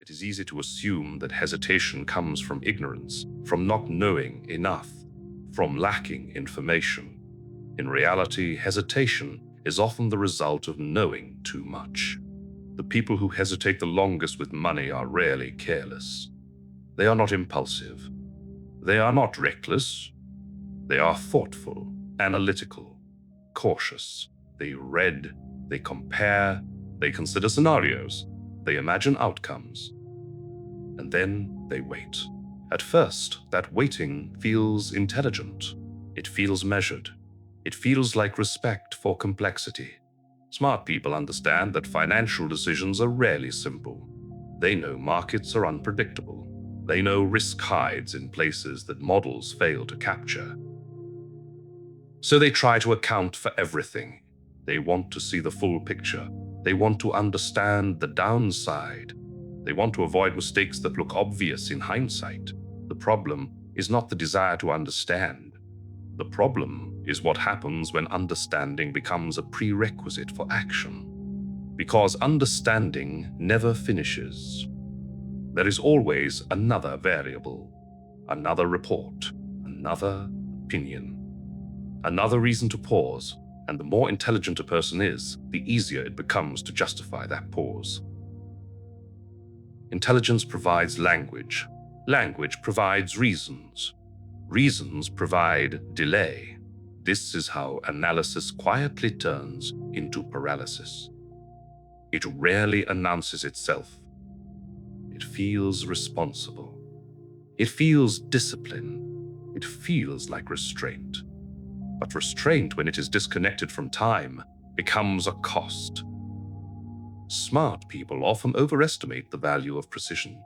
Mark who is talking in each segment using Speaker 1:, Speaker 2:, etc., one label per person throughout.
Speaker 1: It is easy to assume that hesitation comes from ignorance, from not knowing enough, from lacking information. In reality, hesitation is often the result of knowing too much. The people who hesitate the longest with money are rarely careless. They are not impulsive. They are not reckless. They are thoughtful, analytical, cautious. They read, they compare, they consider scenarios, they imagine outcomes. And then they wait. At first, that waiting feels intelligent. It feels measured. It feels like respect for complexity. Smart people understand that financial decisions are rarely simple. They know markets are unpredictable. They know risk hides in places that models fail to capture. So they try to account for everything. They want to see the full picture. They want to understand the downside. They want to avoid mistakes that look obvious in hindsight. The problem is not the desire to understand. The problem is what happens when understanding becomes a prerequisite for action. Because understanding never finishes. There is always another variable, another report, another opinion, another reason to pause, and the more intelligent a person is, the easier it becomes to justify that pause. Intelligence provides language. Language provides reasons. Reasons provide delay. This is how analysis quietly turns into paralysis. It rarely announces itself. It feels responsible. It feels discipline. It feels like restraint. But restraint, when it is disconnected from time, becomes a cost. Smart people often overestimate the value of precision.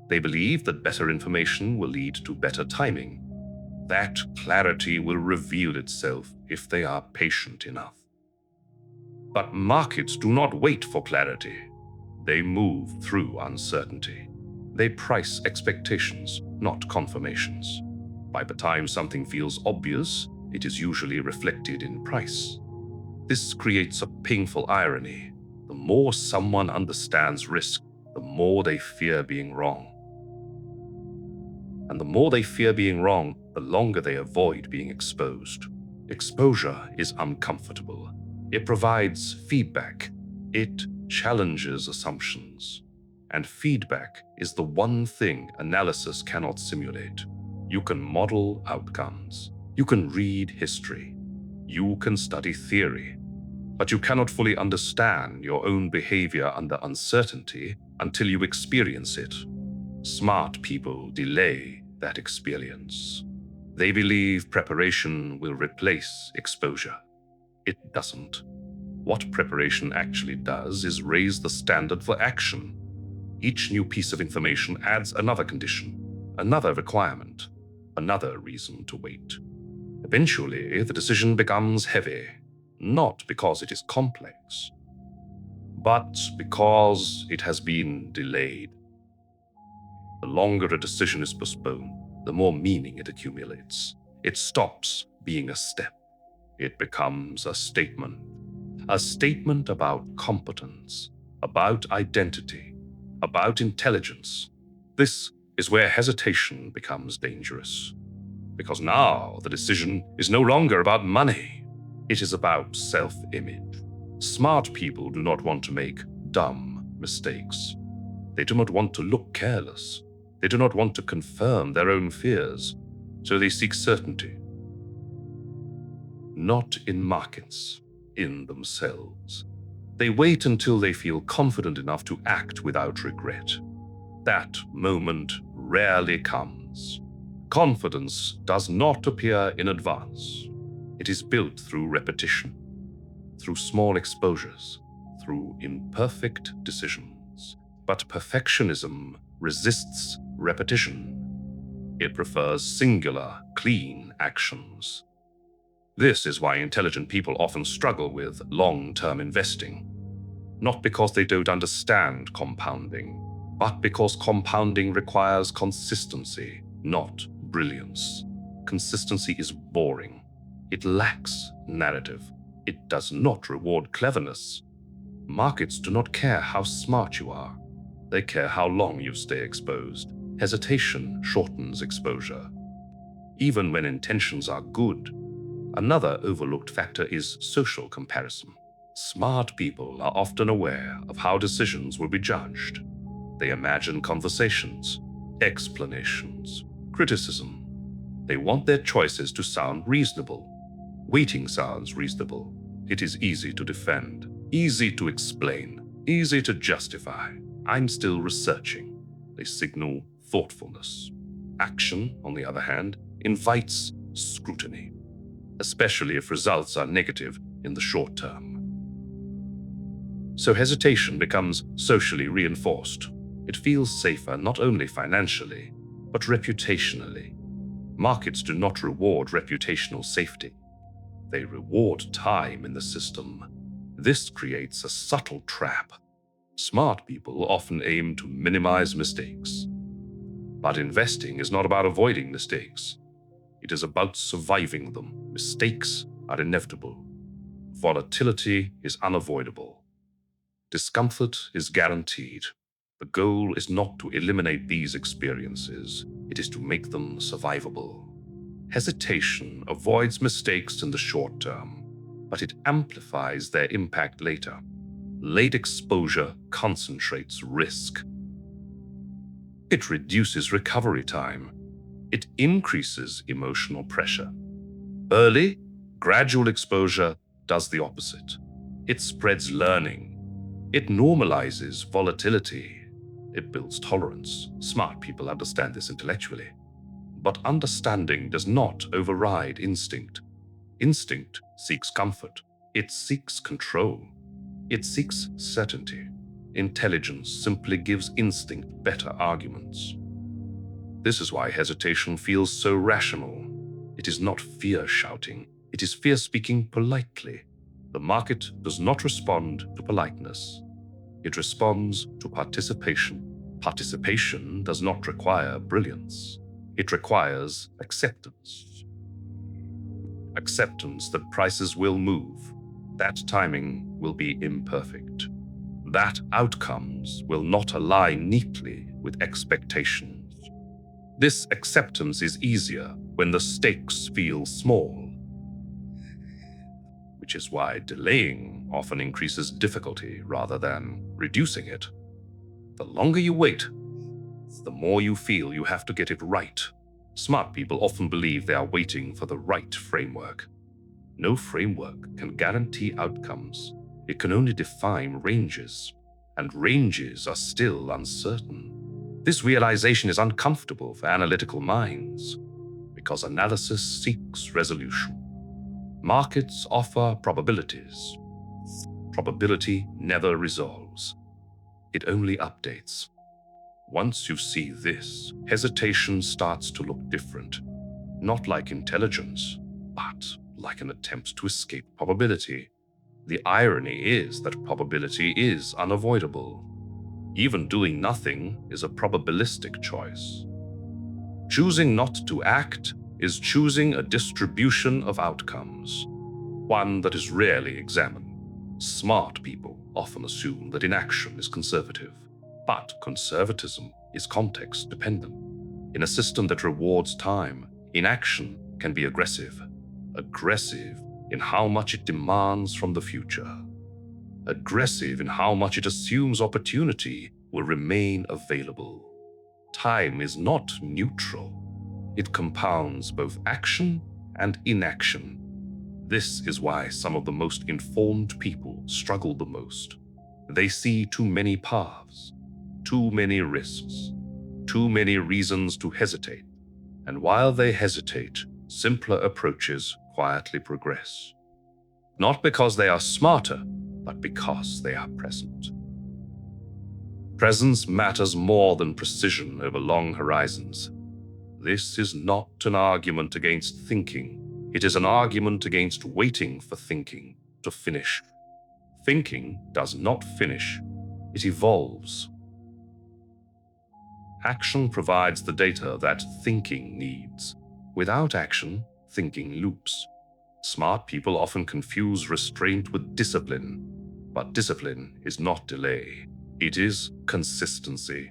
Speaker 1: They believe that better information will lead to better timing. That clarity will reveal itself if they are patient enough. But markets do not wait for clarity. They move through uncertainty. They price expectations, not confirmations. By the time something feels obvious, it is usually reflected in price. This creates a painful irony. The more someone understands risk, the more they fear being wrong. And the more they fear being wrong, the longer they avoid being exposed. Exposure is uncomfortable. It provides feedback. It challenges assumptions. And feedback is the one thing analysis cannot simulate. You can model outcomes. You can read history. You can study theory. But you cannot fully understand your own behavior under uncertainty until you experience it. Smart people delay that experience. They believe preparation will replace exposure. It doesn't. What preparation actually does is raise the standard for action. Each new piece of information adds another condition, another requirement, another reason to wait. Eventually, the decision becomes heavy, not because it is complex, but because it has been delayed. The longer a decision is postponed, the more meaning it accumulates. It stops being a step. It becomes a statement about competence, about identity, about intelligence. This is where hesitation becomes dangerous. Because now the decision is no longer about money. It is about self-image. Smart people do not want to make dumb mistakes. They do not want to look careless. They do not want to confirm their own fears. So they seek certainty. Not in markets, in themselves. They wait until they feel confident enough to act without regret. That moment rarely comes. Confidence does not appear in advance. It is built through repetition, through small exposures, through imperfect decisions. But perfectionism resists repetition. It prefers singular, clean actions. This is why intelligent people often struggle with long-term investing. Not because they don't understand compounding, but because compounding requires consistency, not brilliance. Consistency is boring. It lacks narrative. It does not reward cleverness. Markets do not care how smart you are. They care how long you stay exposed. Hesitation shortens exposure. Even when intentions are good. Another overlooked factor is social comparison. Smart people are often aware of how decisions will be judged. They imagine conversations, explanations, criticism. They want their choices to sound reasonable. Waiting sounds reasonable. It is easy to defend, easy to explain, easy to justify. I'm still researching. They signal thoughtfulness. Action, on the other hand, invites scrutiny, especially if results are negative in the short term. So hesitation becomes socially reinforced. It feels safer not only financially, but reputationally. Markets do not reward reputational safety. They reward time in the system. This creates a subtle trap. Smart people often aim to minimize mistakes. But investing is not about avoiding mistakes. It is about surviving them. Mistakes are inevitable. Volatility is unavoidable. Discomfort is guaranteed. The goal is not to eliminate these experiences. It is to make them survivable. Hesitation avoids mistakes in the short term, but it amplifies their impact later. Late exposure concentrates risk. It reduces recovery time. It increases emotional pressure. Early, gradual exposure does the opposite. It spreads learning. It normalizes volatility. It builds tolerance. Smart people understand this intellectually. But understanding does not override instinct. Instinct seeks comfort. It seeks control. It seeks certainty. Intelligence simply gives instinct better arguments. This is why hesitation feels so rational. It is not fear shouting. It is fear speaking politely. The market does not respond to politeness. It responds to participation. Participation does not require brilliance. It requires acceptance. Acceptance that prices will move, that timing will be imperfect, that outcomes will not align neatly with expectations. This acceptance is easier when the stakes feel small, which is why delaying often increases difficulty rather than reducing it. The longer you wait, the more you feel you have to get it right. Smart people often believe they are waiting for the right framework. No framework can guarantee outcomes. It can only define ranges, and ranges are still uncertain. This realization is uncomfortable for analytical minds because analysis seeks resolution. Markets offer probabilities. Probability never resolves. It only updates. Once you see this, hesitation starts to look different. Not like intelligence, but like an attempt to escape probability. The irony is that probability is unavoidable. Even doing nothing is a probabilistic choice. Choosing not to act is choosing a distribution of outcomes, one that is rarely examined. Smart people often assume that inaction is conservative, but conservatism is context-dependent. In a system that rewards time, inaction can be aggressive. Aggressive in how much it demands from the future. Aggressive in how much it assumes opportunity will remain available. Time is not neutral. It compounds both action and inaction. This is why some of the most informed people struggle the most. They see too many paths, too many risks, too many reasons to hesitate. And while they hesitate, simpler approaches quietly progress. Not because they are smarter, but because they are present. Presence matters more than precision over long horizons. This is not an argument against thinking. It is an argument against waiting for thinking to finish. Thinking does not finish. It evolves. Action provides the data that thinking needs. Without action, thinking loops. Smart people often confuse restraint with discipline, but discipline is not delay. It is consistency.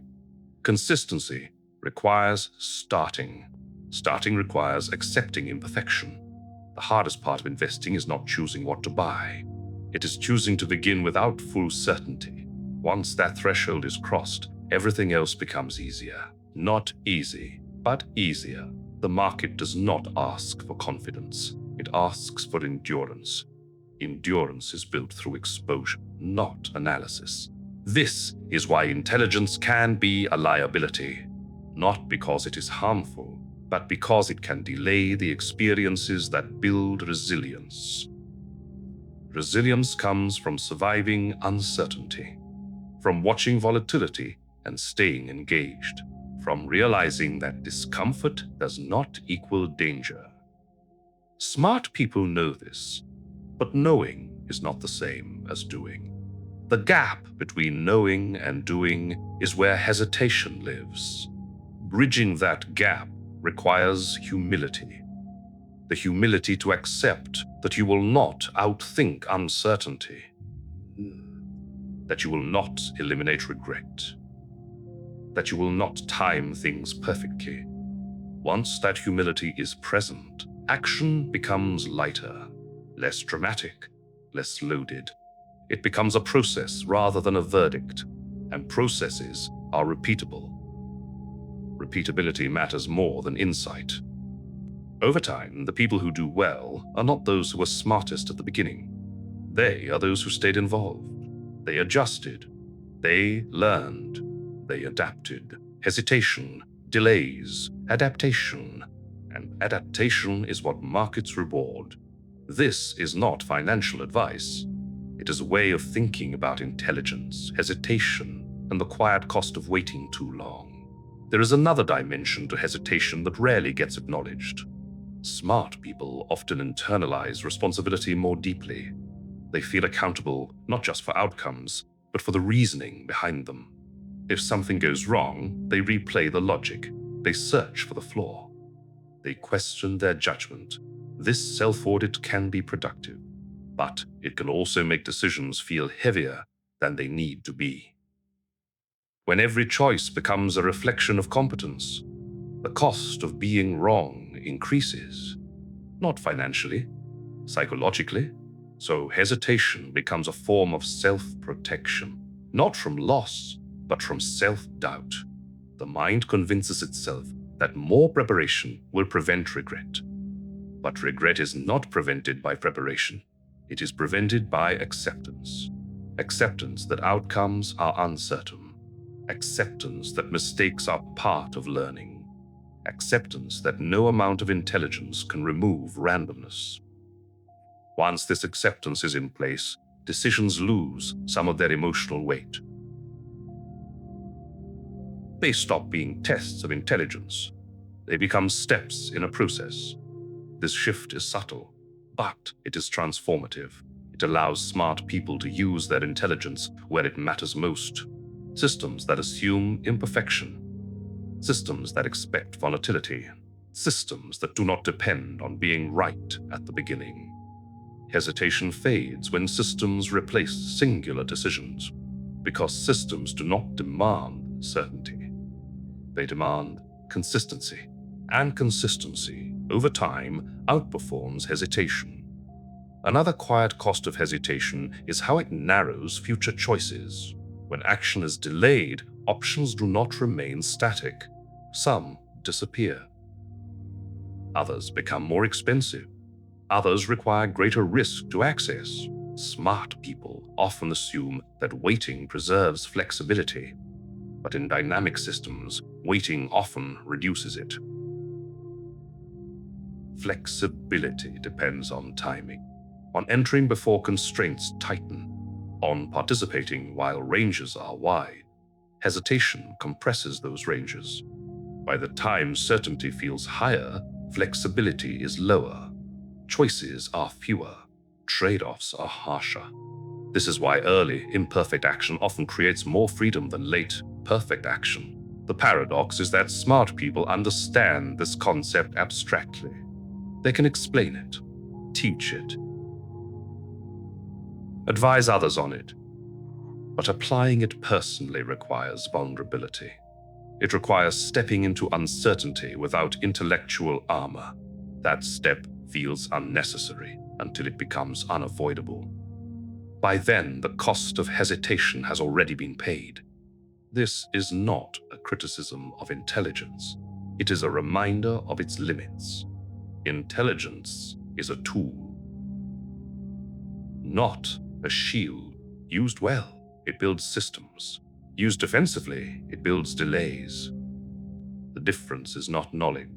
Speaker 1: Consistency requires starting. Starting requires accepting imperfection. The hardest part of investing is not choosing what to buy. It is choosing to begin without full certainty. Once that threshold is crossed, everything else becomes easier. Not easy, but easier. The market does not ask for confidence. It asks for endurance. Endurance is built through exposure, not analysis. This is why intelligence can be a liability, not because it is harmful, but because it can delay the experiences that build resilience. Resilience comes from surviving uncertainty, from watching volatility and staying engaged, from realizing that discomfort does not equal danger. Smart people know this, but knowing is not the same as doing. The gap between knowing and doing is where hesitation lives. Bridging that gap requires humility. The humility to accept that you will not outthink uncertainty, that you will not eliminate regret, that you will not time things perfectly. Once that humility is present, action becomes lighter, less dramatic, less loaded. It becomes a process rather than a verdict, and processes are repeatable. Repeatability matters more than insight. Over time, the people who do well are not those who were smartest at the beginning. They are those who stayed involved. They adjusted. They learned. They adapted. Hesitation, delays, adaptation. And adaptation is what markets reward. This is not financial advice. It is a way of thinking about intelligence, hesitation, and the quiet cost of waiting too long. There is another dimension to hesitation that rarely gets acknowledged. Smart people often internalize responsibility more deeply. They feel accountable not just for outcomes, but for the reasoning behind them. If something goes wrong, they replay the logic. They search for the flaw. They question their judgment. This self-audit can be productive, but it can also make decisions feel heavier than they need to be. When every choice becomes a reflection of competence, the cost of being wrong increases, not financially, psychologically. So hesitation becomes a form of self-protection, not from loss, but from self-doubt. The mind convinces itself that more preparation will prevent regret. But regret is not prevented by preparation. It is prevented by acceptance. Acceptance that outcomes are uncertain. Acceptance that mistakes are part of learning. Acceptance that no amount of intelligence can remove randomness. Once this acceptance is in place, decisions lose some of their emotional weight. They stop being tests of intelligence. They become steps in a process. This shift is subtle, but it is transformative. It allows smart people to use their intelligence where it matters most. Systems that assume imperfection. Systems that expect volatility. Systems that do not depend on being right at the beginning. Hesitation fades when systems replace singular decisions, because systems do not demand certainty. They demand consistency, and consistency, over time, outperforms hesitation. Another quiet cost of hesitation is how it narrows future choices. When action is delayed, options do not remain static. Some disappear. Others become more expensive. Others require greater risk to access. Smart people often assume that waiting preserves flexibility, but in dynamic systems, waiting often reduces it. Flexibility depends on timing, on entering before constraints tighten, on participating while ranges are wide. Hesitation compresses those ranges. By the time certainty feels higher, flexibility is lower. Choices are fewer. Trade-offs are harsher. This is why early, imperfect action often creates more freedom than late, perfect action. The paradox is that smart people understand this concept abstractly. They can explain it, teach it, advise others on it. but applying it personally requires vulnerability. It requires stepping into uncertainty without intellectual armor. That step feels unnecessary until it becomes unavoidable. By then, the cost of hesitation has already been paid. This is not a criticism of intelligence. It is a reminder of its limits. Intelligence is a tool, not a shield. Used well, it builds systems. Used defensively, it builds delays. The difference is not knowledge.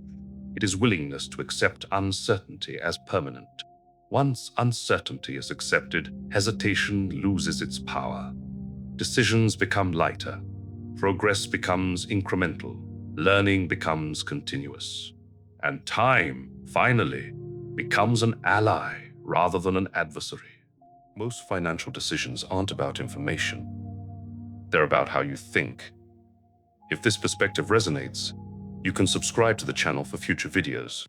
Speaker 1: It is willingness to accept uncertainty as permanent. Once uncertainty is accepted, hesitation loses its power. Decisions become lighter. Progress becomes incremental. Learning becomes continuous. And time, finally, becomes an ally rather than an adversary. Most financial decisions aren't about information. They're about how you think. If this perspective resonates, you can subscribe to the channel for future videos.